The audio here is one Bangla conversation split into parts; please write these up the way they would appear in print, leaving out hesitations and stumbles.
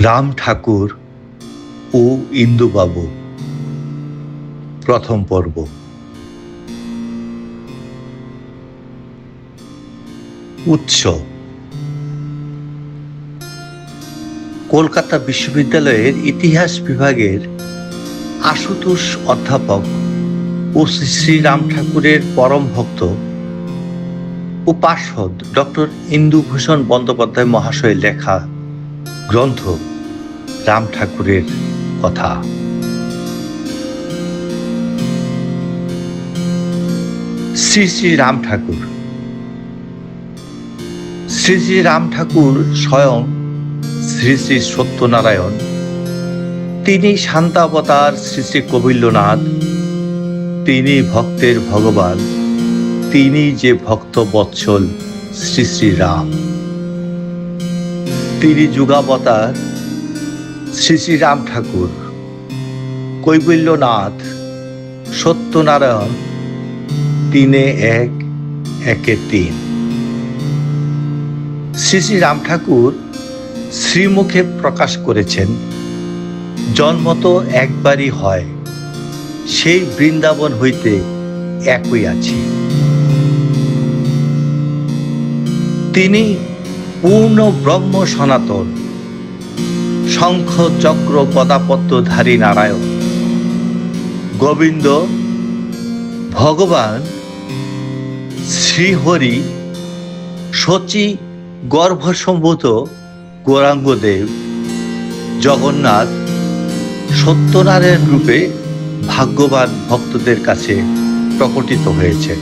রাম ঠাকুর ও ইন্দুবাবু, প্রথম পর্ব। উৎস: কলকাতা বিশ্ববিদ্যালয়ের ইতিহাস বিভাগের আশুতোষ অধ্যাপক ও শ্রী শ্রী রাম ঠাকুরের পরম ভক্ত ও পার্ষদ ডক্টর ইন্দুভূষণ বন্দ্যোপাধ্যায় মহাশয়ের লেখা গ্রন্থ রাম ঠাকুরের কথা। শ্রী শ্রী রাম ঠাকুর। শ্রী শ্রী রাম ঠাকুর স্বয়ং শ্রী শ্রী সত্যনারায়ণ, তিনি শান্তাবতার শ্রী শ্রী কপিলনাথ, তিনি ভক্তের ভগবান, তিনি যে ভক্ত বৎসল শ্রী শ্রী রাম। তিনি যুগাবতার শ্রী শ্রী রাম ঠাকুর, কৈবল্যনাথ, সত্যনারায়ণ, তিনে এক, একে তিন। শ্রী শ্রী রাম ঠাকুর শ্রীমুখে প্রকাশ করেছেন, জন্ম তো একবারই হয়, সেই বৃন্দাবন হইতে একই আছি। তিনি পূর্ণ ব্রহ্ম সনাতন, শঙ্খ চক্র গদাপদ্মধারী নারায়ণ, গোবিন্দ, ভগবান, শ্রীহরি, শচী গর্ভসম্ভূত গৌরাঙ্গদেব, জগন্নাথ, সত্যনারায়ণ রূপে ভাগ্যবান ভক্তদের কাছে প্রকটিত হয়েছে।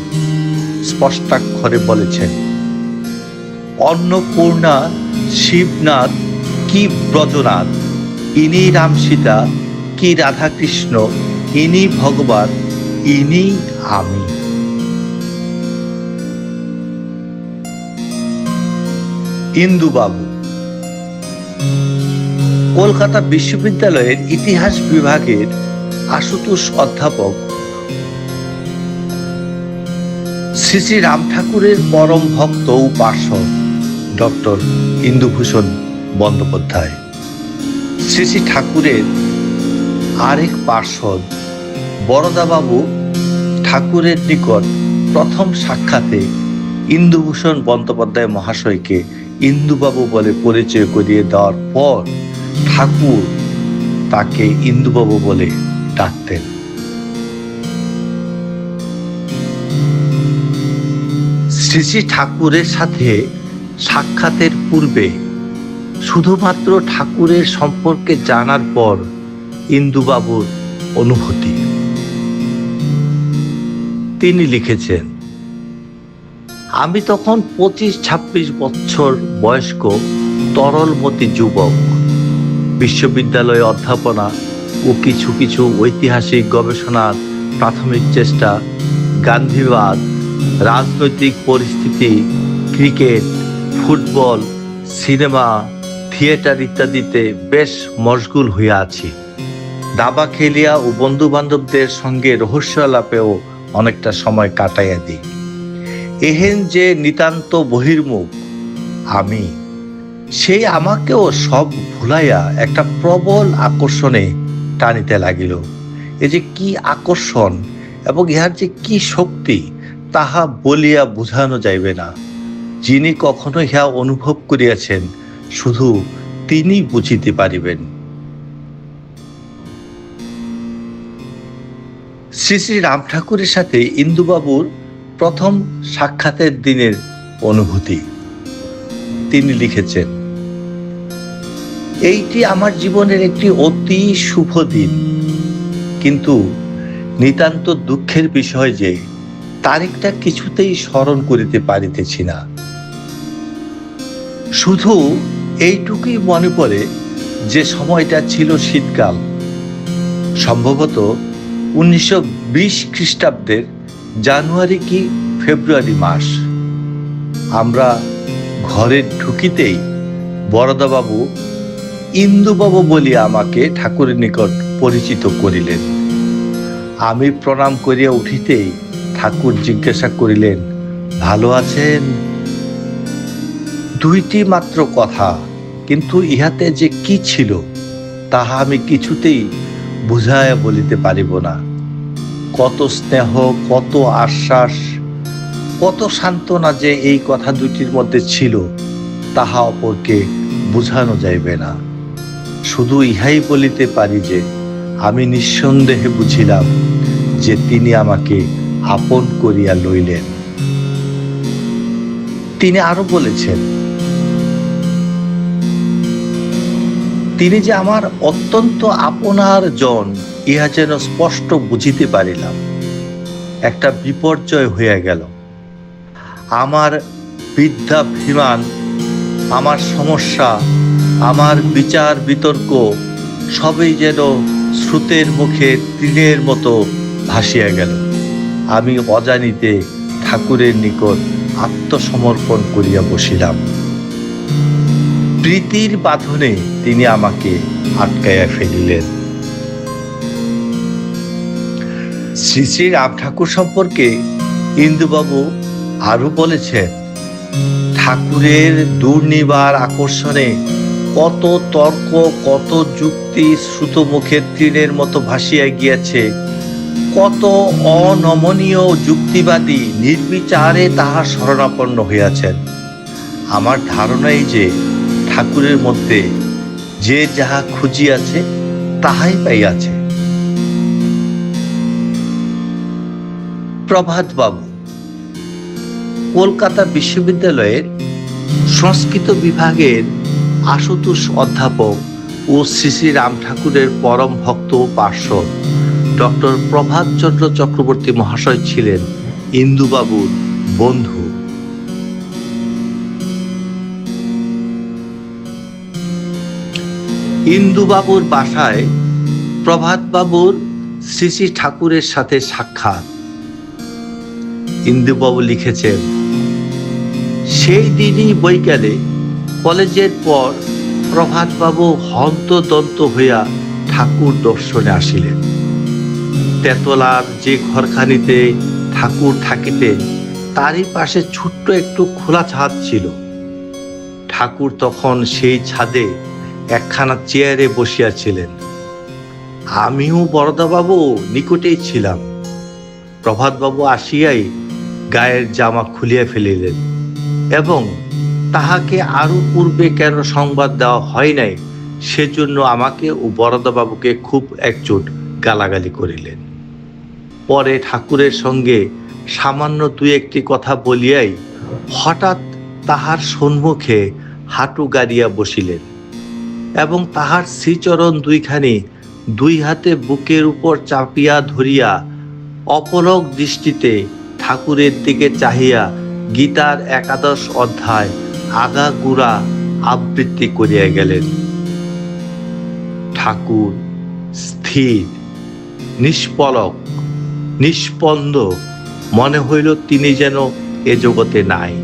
স্পষ্টাক্ষরে বলেছেন, অন্নপূর্ণা, শিবনাথ কি ব্রজনাথ, ইনি রাম সীতা কি রাধাকৃষ্ণ, ইনি ভগবান, ইনি আমি। ইন্দুবাবু। কলকাতা বিশ্ববিদ্যালয়ের ইতিহাস বিভাগের আশুতোষ অধ্যাপক, শ্রী শ্রী রাম ঠাকুরের পরম ভক্ত ও পার্ষদ ডক্টর ইন্দুভূষণ বন্দ্যোপাধ্যায়। শ্রী শ্রী ঠাকুরের আরেক পার্ষদ বরদাবাবু ঠাকুরের নিকট প্রথম সাক্ষাতে ইন্দুভূষণ বন্দ্যোপাধ্যায় মহাশয়কে ইন্দুবাবু বলে পরিচয় করিয়ে দেওয়ার পর ঠাকুর তাকে ইন্দুবাবু বলে ডাকতেন। শ্রী শ্রী ঠাকুরের সাথে সাক্ষাতের পূর্বে শুধুমাত্র ঠাকুরের সম্পর্কে জানার পর ইন্দুবাবুর অনুভূতি। তিনি লিখেছেন, আমি তখন 25-26 বছর বয়স্ক তরলমতি যুবক। বিশ্ববিদ্যালয়ে অধ্যাপনা ও কিছু কিছু ঐতিহাসিক গবেষণার প্রাথমিক চেষ্টা, গান্ধীবাদ, রাজনৈতিক পরিস্থিতি, ক্রিকেট, ফুটবল, সিনেমা, থিয়েটার ইত্যাদিতে বেশ মশগুল হইয়া আছি। দাবা খেলিয়া ও বন্ধু বান্ধবদের সঙ্গে রহস্য আলাপেও অনেকটা সময় কাটাইয়া দিই। এহেন যে নিতান্ত বহির্মুখ আমি, সেই আমাকেও সব ভুলাইয়া একটা প্রবল আকর্ষণে টানিতে লাগিল। এ যে কি আকর্ষণ এবং ইহার যে কি শক্তি, তাহা বলিয়া বুঝানো যাইবে না। যিনি কখনো ইহা অনুভব করিয়াছেন, শুধু তিনি বুঝিতে পারিবেন। শ্রী শ্রী রাম ঠাকুরের সাথে ইন্দুবাবুর প্রথম সাক্ষাতের দিনের অনুভূতি। তিনি লিখেছেন, এইটি আমার জীবনের একটি অতি শুভ দিন, কিন্তু নিতান্ত দুঃখের বিষয় যে তারিখটা কিছুতেই স্মরণ করিতে পারিতেছি না। শুধু এইটুকুই মনে পড়ে যে সময়টা ছিল শীতকাল, সম্ভবত 1920 খ্রিস্টাব্দের জানুয়ারি কি ফেব্রুয়ারি মাস। আমরা ঘরে ঢুকিতেই বরদাবাবু ইন্দুবাবু বলিয়া আমাকে ঠাকুরের নিকট পরিচিত করিলেন। আমি প্রণাম করিয়া উঠিতেই ঠাকুর জিজ্ঞাসা করিলেন, ভালো আছেন? দুইটি মাত্র কথা, কিন্তু ইহাতে যে কি ছিল তাহা আমি কিছুতেই বুঝাইয়া বলিতে পারিব না। কত স্নেহ, কত আশ্বাস, কত সান্ত্বনা যে এই কথা দুটির মধ্যে ছিল তাহা অপরকে বুঝানো যাইবে না। শুধু ইহাই বলিতে পারি যে আমি নিঃসন্দেহে বুঝিলাম যে তিনি আমাকে আপন করিয়া লইলেন। তিনি আরো বলেছেন, তিনি যে আমার অত্যন্ত আপনার জন ইহা যেন স্পষ্ট বুঝিতে পারিলাম। একটা বিপর্যয় হইয়া গেল। আমার বিদ্যাভিমান, আমার সমস্যা, আমার বিচার বিতর্ক সবই যেন স্রোতের মুখে তৃণের মতো ভাসিয়া গেল। আমি অজানিতে ঠাকুরের নিকট আত্মসমর্পণ করিয়া বসিলাম। প্রীতির বাঁধনে তিনি আমাকে আটকাইয়া ফেলিলেন। শ্রী শ্রী রাম ঠাকুর সম্পর্কে ইন্দুবাবু আরো বলেছেন, ঠাকুরের দুর্নিবার আকর্ষণে কত তর্ক, কত যুক্তি শ্রুত মুখের তৃণের মতো ভাসিয়া গিয়াছে। কত অনমনীয় যুক্তিবাদী নির্বিচারে তাহার শরণাপন্ন হইয়াছেন। আমার ধারণাই যে ঠাকুরের মধ্যে যে যাহা খুঁজিয়াছে তাহাই পাইয়াছে। প্রভাত বাবু কলকাতা বিশ্ববিদ্যালয়ের সংস্কৃত বিভাগের আশুতোষ অধ্যাপক ও শ্রী শ্রী রাম ঠাকুরের পরম ভক্ত ও পার্শ্বদ ডক্টর প্রভাতচন্দ্র চক্রবর্তী মহাশয় ছিলেন ইন্দুবাবুর বন্ধু। ইন্দুবাবুর বাসায় প্রভাতবাবুর শ্রী শ্রী ঠাকুরের সাথে সাক্ষাৎ। ইন্দুবাবু লিখেছেন, সেই দিনই বৈকালে কলেজের পর প্রভাতবাবু হন্তদন্ত হইয়া ঠাকুর দর্শনে আসিলেন। তেতলার যে ঘরখানিতে ঠাকুর থাকিতেন তারই পাশে ছোট্ট একটু খোলা ছাদ ছিল। ঠাকুর তখন সেই ছাদে একখানা চেয়ারে বসিয়াছিলেন। আমিও বরদাবাবু নিকটেই ছিলাম। প্রভাতবাবু আসিয়াই গায়ের জামা খুলিয়া ফেলিলেন এবং তাহাকে আরো পূর্বে কেন সংবাদ দেওয়া হয় নাই সেজন্য আমাকে ও বরদাবাবুকে খুব একচোট গালাগালি করিলেন। পরে ঠাকুরের সঙ্গে সামান্য দুই একটি কথা বলিয়াই হঠাৎ তাহার সম্মুখে হাঁটু গাড়িয়া বসিলেন এবং তাহার শ্রীচরণ দুইখানি দুই হাতে বুকের উপর চাপিয়া ধরিয়া অপলক দৃষ্টিতে ঠাকুরের দিকে চাহিয়া গীতার 11 অধ্যায় আগাগোড়া আবৃত্তি করিয়া গেলেন। ঠাকুর স্থির, নিষ্পলক, নিষ্পন্দ, মনে হইল তিনি যেন এ জগতে নাই।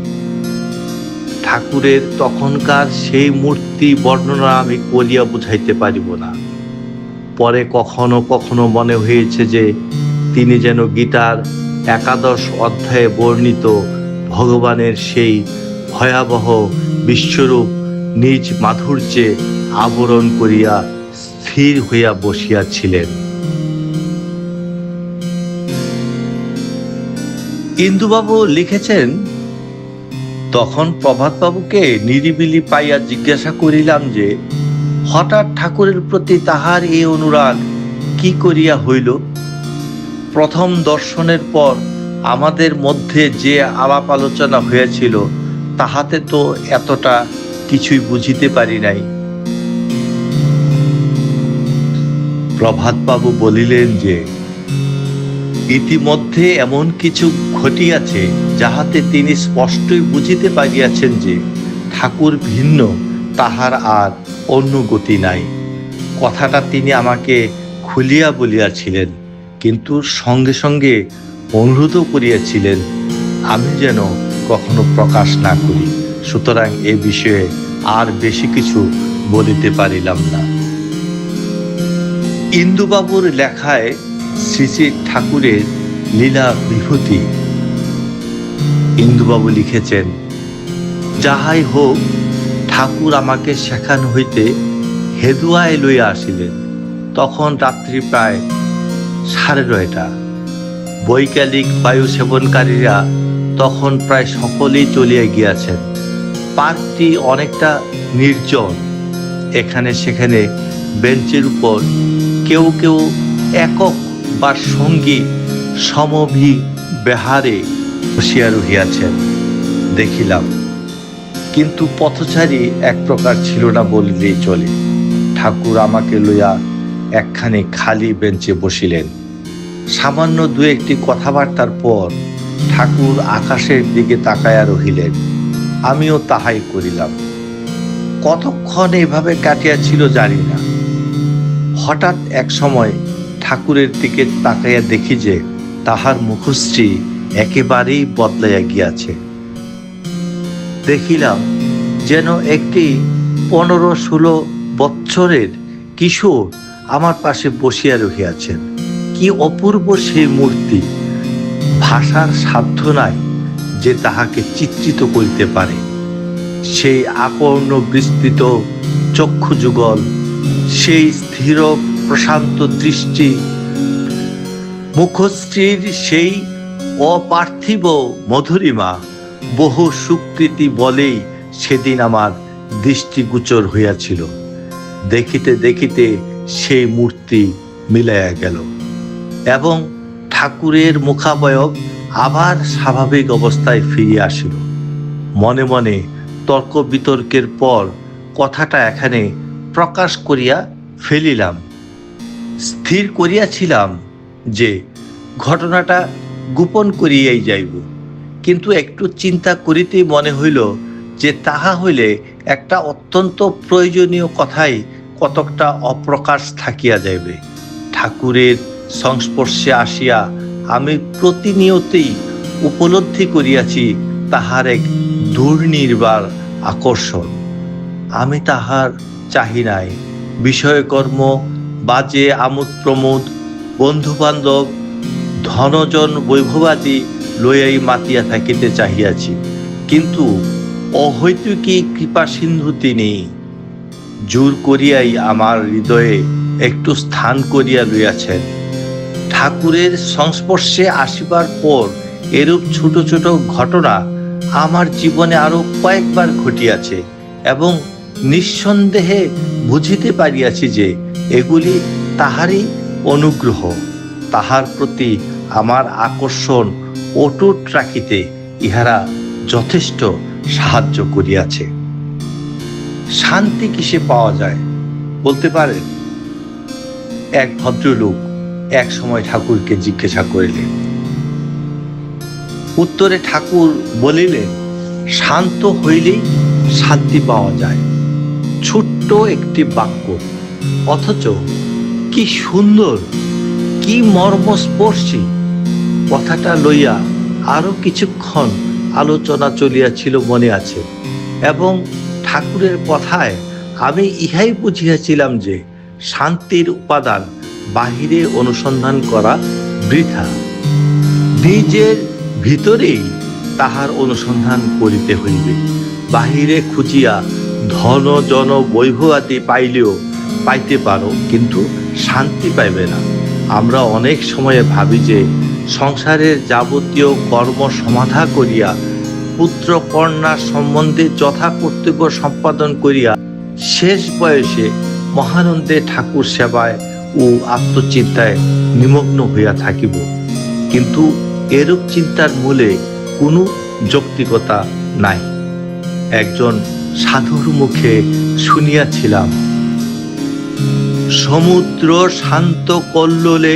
ঠাকুরের তখনকার সেই মূর্তি বর্ণনা আমি করিয়া বুঝাইতে পারিব না। পরে কখনো কখনো মনে হয়েছে যে তিনি যেন গীতার 11 অধ্যায়ে বর্ণিত ভগবানের সেই ভয়াবহ বিশ্বরূপ নিজ মাধুর্যে আবরণ করিয়া স্থির হইয়া বসিয়াছিলেন। ইন্দুবাবু লিখেছেন, তখন প্রভাতবাবুকে নিরিবিলি পাইয়া জিজ্ঞাসা করিলাম যে হঠাৎ ঠাকুরের প্রতি তাহার এই অনুরাগ কি করিয়া হইল। প্রথম দর্শনের পর আমাদের মধ্যে যে আলাপ আলোচনা হয়েছিল তাহাতে তো এতটা কিছুই বুঝিতে পারি নাই। প্রভাতবাবু বলিলেন যে ইতিমধ্যে এমন কিছু ঘটিয়াছে যাহাতে তিনি স্পষ্টই বুঝিতে পারিয়াছেন যে ঠাকুর ভিন্ন, তাহার আর অন্য গতি নাই। কথাটা তিনি আমাকে খুলিয়া বলিয়াছিলেন, কিন্তু সঙ্গে সঙ্গে অনুরোধও করিয়াছিলেন আমি যেন কখনো প্রকাশ না করি। সুতরাং এ বিষয়ে আর বেশি কিছু বলিতে পারিলাম না। ইন্দুবাবুর লেখায় শ্রী শ্রী ঠাকুরের লীলা বিভূতি। ইন্দুবাবু লিখেছেন, যাহাই হোক ঠাকুর আমাকে সেখান হইতে হেদুয়ায় লইয়া আসিলেন। তখন রাত্রি প্রায় 9:30। বৈকালিক বায়ু সেবনকারীরা তখন প্রায় সকলেই চলিয়া গিয়াছেন। পার্কটি অনেকটা নির্জন। এখানে সেখানে বেঞ্চের উপর কেউ কেউ একক বা সঙ্গী সমভিব্যাহারে বসিয়া রহিয়াছেন দেখিলাম। কিন্তু পথচারী এক প্রকার ছিল না বলিলেই চলে। ঠাকুর আমাকে লইয়া একখানি খালি বেঞ্চে বসিলেন। সামান্য দু একটি কথাবার্তার পর ঠাকুর আকাশের দিকে তাকাইয়া রহিলেন। আমিও তাহাই করিলাম। কতক্ষণ এভাবে কাটিয়াছিল জানি না। হঠাৎ এক সময় ঠাকুরের দিকে তাকাইয়া দেখি যে তাহার মুখশ্রী একেবারেই বদলাইয়া গিয়াছে। দেখিলাম যেন একটি 15-16 বৎসরের কিশোর আমার পাশে বসিয়া রহিয়াছেন। কি অপূর্ব সেই মূর্তি! ভাষার সাধ্য নাই যে তাহাকে চিত্রিত করিতে পারে। সেই আকর্ণ বিস্তৃত চক্ষু যুগল, সেই স্থির প্রশান্ত দৃষ্টি, মুখশ্রীর সেই অপার্থিব মধুরিমা, বহু সুকৃতি বলেই সেদিন আমার দৃষ্টিগোচর হইয়াছিল। দেখিতে দেখিতে সেই মূর্তি মিলাইয়া গেল এবং ঠাকুরের মুখাবয়ব আবার স্বাভাবিক অবস্থায় ফিরিয়া আসিল। মনে মনে তর্ক বিতর্কের পর কথাটা এখানে প্রকাশ করিয়া ফেলিলাম। স্থির করিয়াছিলাম যে ঘটনাটা গোপন করিয়াই যাইব, কিন্তু একটু চিন্তা করিতেই মনে হইল যে তাহা হইলে একটা অত্যন্ত প্রয়োজনীয় কথাই কতকটা অপ্রকাশ থাকিয়া যাইবে। ঠাকুরের সংস্পর্শে আসিয়া আমি প্রতিনিয়তই উপলব্ধি করিয়াছি তাহার এক দুর্নির্বার আকর্ষণ। আমি তাহার চাহি নাই বিষয়কর্ম, বাজে আমোদ প্রমোদ, বন্ধু বান্ধব, ধনজন বৈভবাদি লইয়াই মাতিয়া থাকিতে চাহিয়াছি। কিন্তু অহৈতুকী কৃপা সিন্ধু তিনি জোর করিয়াই আমার হৃদয়ে একটু স্থান করিয়া লইয়াছেন। ঠাকুরের সংস্পর্শে আসিবার পর এরূপ ছোট ছোট ঘটনা আমার জীবনে আরো কয়েকবার ঘটিয়াছে এবং নিঃসন্দেহে বুঝিতে পারিয়াছি যে এগুলি তাহারই অনুগ্রহ। তাহার প্রতি আমার আকর্ষণ অটুট রাখিতে ইহারা যথেষ্ট সাহায্য করিয়াছে। শান্তি কিসে পাওয়া যায় বলতে পারেন? এক ভদ্রলোক এক সময় ঠাকুরকে জিজ্ঞাসা করিলেন। উত্তরে ঠাকুর বলিলেন, শান্ত হইলেই শান্তি পাওয়া যায়। ছোট্ট একটি বাক্য, অথচ কি সুন্দর, কি মর্মস্পর্শী! কথাটা লইয়া আরো কিছুক্ষণ আলোচনা চলিয়াছিল মনে আছে, এবং ঠাকুরের কথায় আমি ইহাই বুঝিয়াছিলাম যে শান্তির উপাদান বাহিরে অনুসন্ধান করা বৃথা। নিজের ভিতরেই তাহার অনুসন্ধান করিতে হইবে। বাহিরে খুঁজিয়া ধন জন বৈভবাদি পাইলেও পাইতে পারো, কিন্তু শান্তি পাইবে না। আমরা অনেক সময়ে ভাবি যে সংসারের যাবতীয় কর্ম সমাধা করিয়া পুত্র কন্যার সম্বন্ধে যথা কর্তব্য সম্পাদন করিয়া শেষ বয়সে মহানন্দে ঠাকুর সেবায় ও আত্মচিন্তায় নিমগ্ন হইয়া থাকিব। কিন্তু এরূপ চিন্তার মূলে কোনো যৌক্তিকতা নাই। একজন সাধুর মুখে শুনিয়াছিলাম, সমুদ্র শান্ত কল্লোলে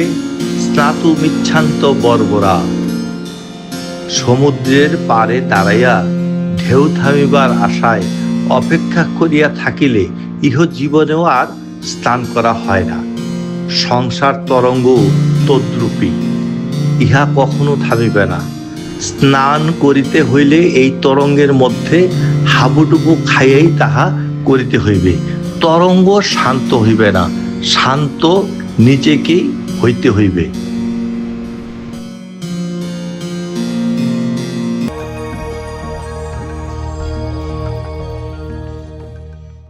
স্নাতুমিচ্ছান্ত বর্বরা। সমুদ্রের পারে দাঁড়াইয়া ঢেউ থামিবার আশায় অপেক্ষা করিয়া থাকিলে ইহ জীবনেও আর স্নান করা হয় না। সংসার তরঙ্গ তদ্রূপী, ইহা কখনো থামিবে না। স্নান করিতে হইলে এই তরঙ্গের মধ্যে হাবুডুবু খাইয়াই তাহা করিতে হইবে। তরঙ্গ শান্ত হইবে না, শান্ত নিজেকেই হইতে হইবে।